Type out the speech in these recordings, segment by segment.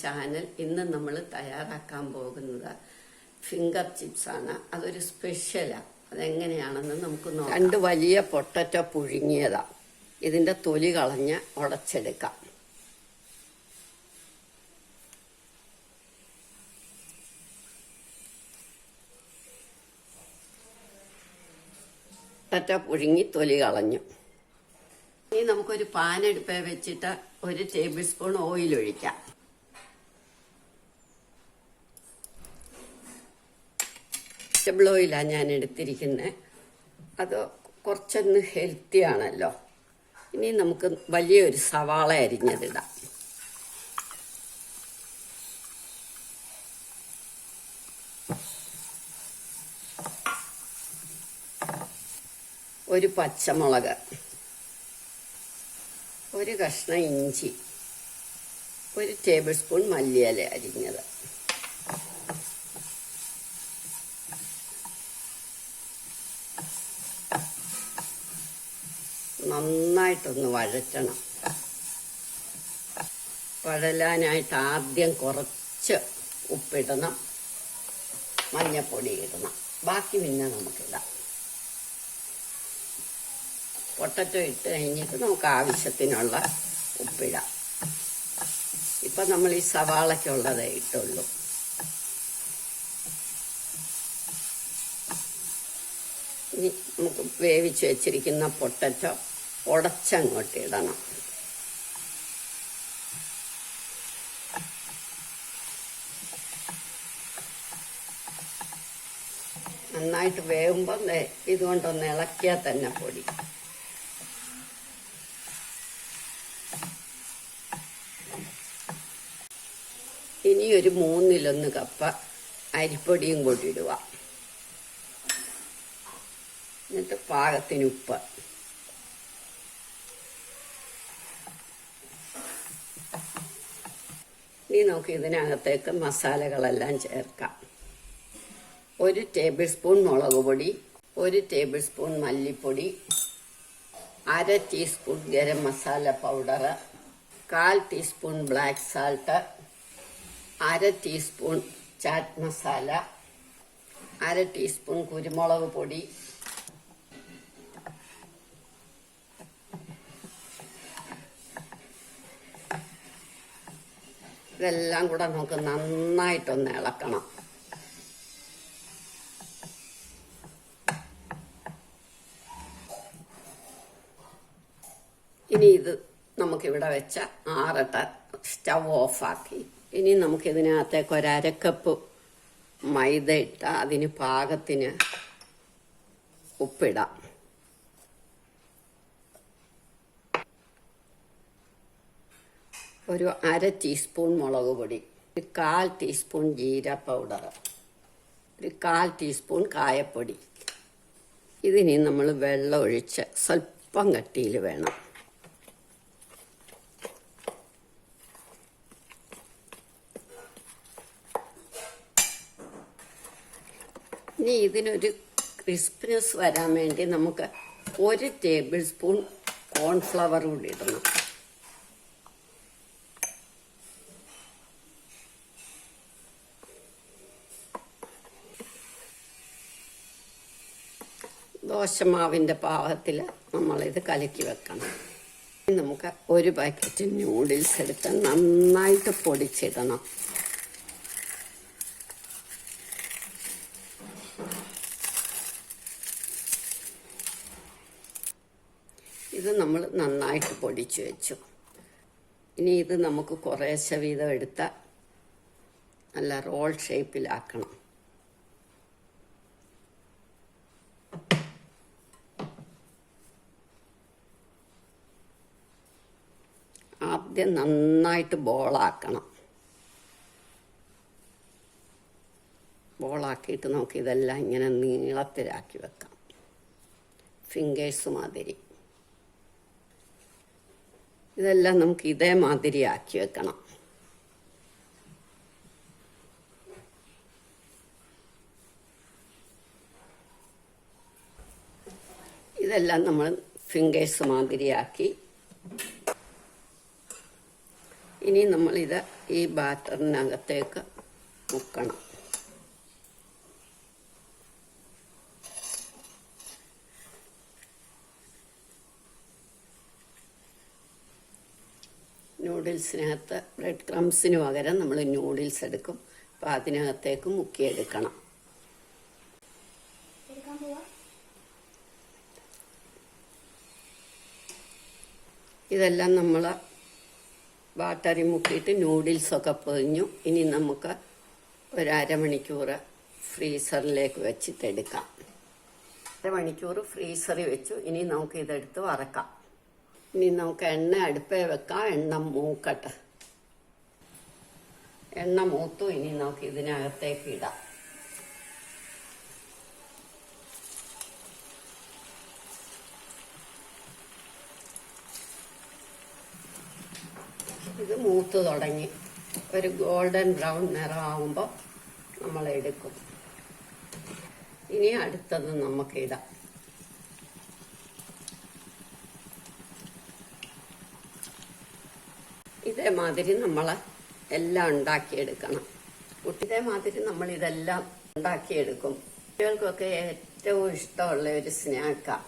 Channel. ഇന്ന് നമ്മൾ തയ്യാറാക്കാൻ പോകുന്നത് ഫിംഗർ ചിപ്സ് ആണ്. അതൊരു സ്പെഷ്യലാണ്. അതെങ്ങനെയാണെന്ന് നമുക്ക് നോക്കാം. 2 വലിയ പൊട്ടറ്റോ പുഴുങ്ങിയതാണ്. ഇതിൻ്റെ തൊലി കളഞ്ഞ് ഉടച്ചെടുക്കാം. പൊട്ടറ്റോ പുഴുങ്ങി തൊലി കളഞ്ഞു. ഇനി നമുക്കൊരു പാൻ അടുപ്പേ വെച്ചിട്ട് 1 ടേബിൾ സ്പൂൺ ഓയിൽ ഒഴിക്കാം. വെജിറ്റബിൾ ഓയിലാണ് ഞാൻ എടുത്തിരിക്കുന്നത്. അത് കുറച്ചൊന്ന് ഹെൽത്തി ആണല്ലോ. ഇനി നമുക്ക് വലിയൊരു സവാള അരിഞ്ഞതിടാം. ഒരു പച്ചമുളക്, 1 കഷ്ണം ഇഞ്ചി, 1 ടേബിൾ സ്പൂൺ മല്ലിയില അരിഞ്ഞത്, നന്നായിട്ടൊന്ന് വഴറ്റണം. വഴലാനായിട്ട് ആദ്യം കുറച്ച് ഉപ്പിടണം, മഞ്ഞപ്പൊടി ഇടണം, ബാക്കി പിന്നെ നമുക്കിടാം. പൊട്ടറ്റോ ഇട്ട് കഴിഞ്ഞിട്ട് നമുക്ക് ആവശ്യത്തിനുള്ള ഉപ്പിടാം. ഇപ്പം നമ്മൾ ഈ സവാളയ്ക്കുള്ളതേ ഇട്ടുള്ളൂ. ഇനി നമുക്ക് വേവിച്ച് വെച്ചിരിക്കുന്ന പൊട്ടറ്റോ ഉടച്ചങ്ങോട്ട് ഇടണം. നന്നായിട്ട് വേവുമ്പോൾ ഇതുകൊണ്ടൊന്ന് ഇളക്കിയാൽ തന്നെ പൊടി. ഇനി ഒരു 3-1 കപ്പ് അരിപ്പൊടിയും കൂടി ഇടുക. എന്നിട്ട് പാകത്തിന് ഉപ്പ്. ഇനി നമുക്ക് ഇതിനകത്തേക്ക് മസാലകളെല്ലാം ചേർക്കാം. 1 ടേബിൾ സ്പൂൺ മുളക് പൊടി, 1 ടേബിൾ സ്പൂൺ മല്ലിപ്പൊടി, 1/2 teaspoon garam masala powder, 1/4 teaspoon black salt, 1/2 teaspoon chat masala, 1/2 teaspoon കുരുമുളക് പൊടി, ഇതെല്ലാം കൂടെ നമുക്ക് നന്നായിട്ടൊന്ന് ഇളക്കണം. ഇനി ഇത് നമുക്കിവിടെ വെച്ച ആറട്ട സ്റ്റൗ ഓഫാക്കി. ഇനി നമുക്കിതിനകത്തേക്ക് 1/2 കപ്പ് മൈദ ഇട്ട് അതിന് പാകത്തിന് ഉപ്പിടാം. ഒരു 1/2 ടീസ്പൂൺ മുളക് പൊടി, 1/4 ടീസ്പൂൺ ജീര പൗഡർ, 1/4 ടീസ്പൂൺ കായപ്പൊടി. ഇതിനി നമ്മൾ വെള്ളം ഒഴിച്ച് സ്വല്പം കട്ടിയിൽ വേണം. ഇനി ഇതിനൊരു ക്രിസ്പിനെസ് വരാൻ വേണ്ടി നമുക്ക് 1 ടേബിൾ സ്പൂൺ കോൺഫ്ലവർ കൂടി ഇടണം. ദോശമാവിൻ്റെ പാകത്തിൽ നമ്മളിത് കലക്കി വെക്കണം. നമുക്ക് 1 പാക്കറ്റ് നൂഡിൽസ് എടുത്ത് നന്നായിട്ട് പൊടിച്ചിടണം. ഇത് നമ്മൾ നന്നായിട്ട് പൊടിച്ചു വെച്ചു. ഇനി ഇത് നമുക്ക് കുറേശ്ശെ വീതം എടുത്ത് നല്ല റോൾ ഷേപ്പിലാക്കണം. ആദ്യം നന്നായിട്ട് ബോളാക്കണം. ബോളാക്കിയിട്ട് നമുക്ക് ഇതെല്ലാം ഇങ്ങനെ നീളത്തിലാക്കി വെക്കാം, ഫിംഗേഴ്സ് മാതിരി. ഇതെല്ലാം നമുക്ക് ഇതേമാതിരി ആക്കി വെക്കണം. ഇതെല്ലാം നമ്മൾ ഫിംഗേഴ്സ് മാതിരിയാക്കി. ഇനി നമ്മളിത് ഈ ബാറ്ററിനകത്തേക്ക് മുക്കണം. നൂഡിൽസിനകത്ത് ബ്രെഡ് ക്രംസിന് പകരം നമ്മൾ നൂഡിൽസ് എടുക്കും. അപ്പോൾ അതിനകത്തേക്ക് മുക്കിയെടുക്കണം. ഇതെല്ലാം നമ്മൾ ബാറ്ററി മുക്കിയിട്ട് നൂഡിൽസൊക്കെ പൊതിഞ്ഞു. ഇനി നമുക്ക് ഒരു അരമണിക്കൂർ ഫ്രീസറിലേക്ക് വെച്ചിട്ടെടുക്കാം. അരമണിക്കൂർ ഫ്രീസറിൽ വെച്ചു. ഇനി നമുക്ക് ഇതെടുത്ത് വറക്കാം. ഇനി നമുക്ക് എണ്ണ അടുപ്പേ വെക്കാം. എണ്ണ മൂക്കട്ടെ. എണ്ണ മൂത്തു. ഇനി നമുക്ക് ഇതിനകത്തേക്ക് ഇടാം. ഇത് മൂത്ത് തുടങ്ങി. ഒരു ഗോൾഡൻ ബ്രൗൺ നിറമാകുമ്പോൾ നമ്മൾ എടുക്കും. ഇനി അടുത്തത് നമുക്ക് ഇടാം. ഇതേമാതിരി നമ്മൾ എല്ലാം ഉണ്ടാക്കിയെടുക്കണം. ഇതേമാതിരി നമ്മൾ ഇതെല്ലാം ഉണ്ടാക്കിയെടുക്കും. കുട്ടികൾക്കൊക്കെ ഏറ്റവും ഇഷ്ടമുള്ള ഒരു സ്നാക്കാണ്.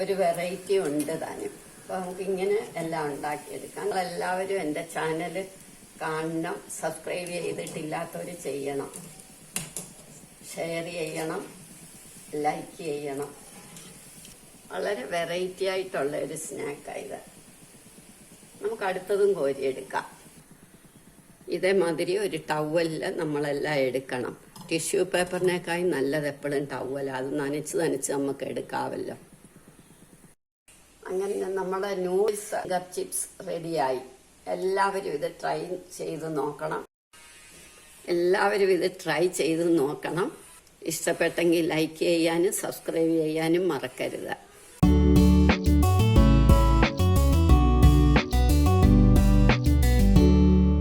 ഒരു വെറൈറ്റി ഉണ്ട് താനും. അപ്പോൾ നമുക്കിങ്ങനെ എല്ലാം ഉണ്ടാക്കിയെടുക്കാം. എല്ലാവരും എൻ്റെ ചാനൽ കാണണം. സബ്സ്ക്രൈബ് ചെയ്തിട്ടില്ലാത്തവർ ചെയ്യണം, ഷെയർ ചെയ്യണം, ലൈക്ക് ചെയ്യണം. വളരെ വെറൈറ്റി ആയിട്ടുള്ള ഒരു സ്നാക്കാണ് ഇത്. നമുക്ക് അടുത്തതും കോരിയെടുക്കാം. ഇതേമാതിരി ഒരു ടവലിൽ നമ്മളെല്ലാം എടുക്കണം. ടിഷ്യൂ പേപ്പറിനേക്കായി നല്ലത് എപ്പോഴും ടവൽ. അത് നനച്ച് നമുക്ക് എടുക്കാമല്ലോ. അങ്ങനെ നമ്മുടെ നൂഡിൽസ് ചിപ്സ് റെഡിയായി. എല്ലാവരും ഇത് ട്രൈ ചെയ്ത് നോക്കണം. ഇഷ്ടപ്പെട്ടെങ്കിൽ ലൈക്ക് ചെയ്യാനും സബ്സ്ക്രൈബ് ചെയ്യാനും മറക്കരുത്.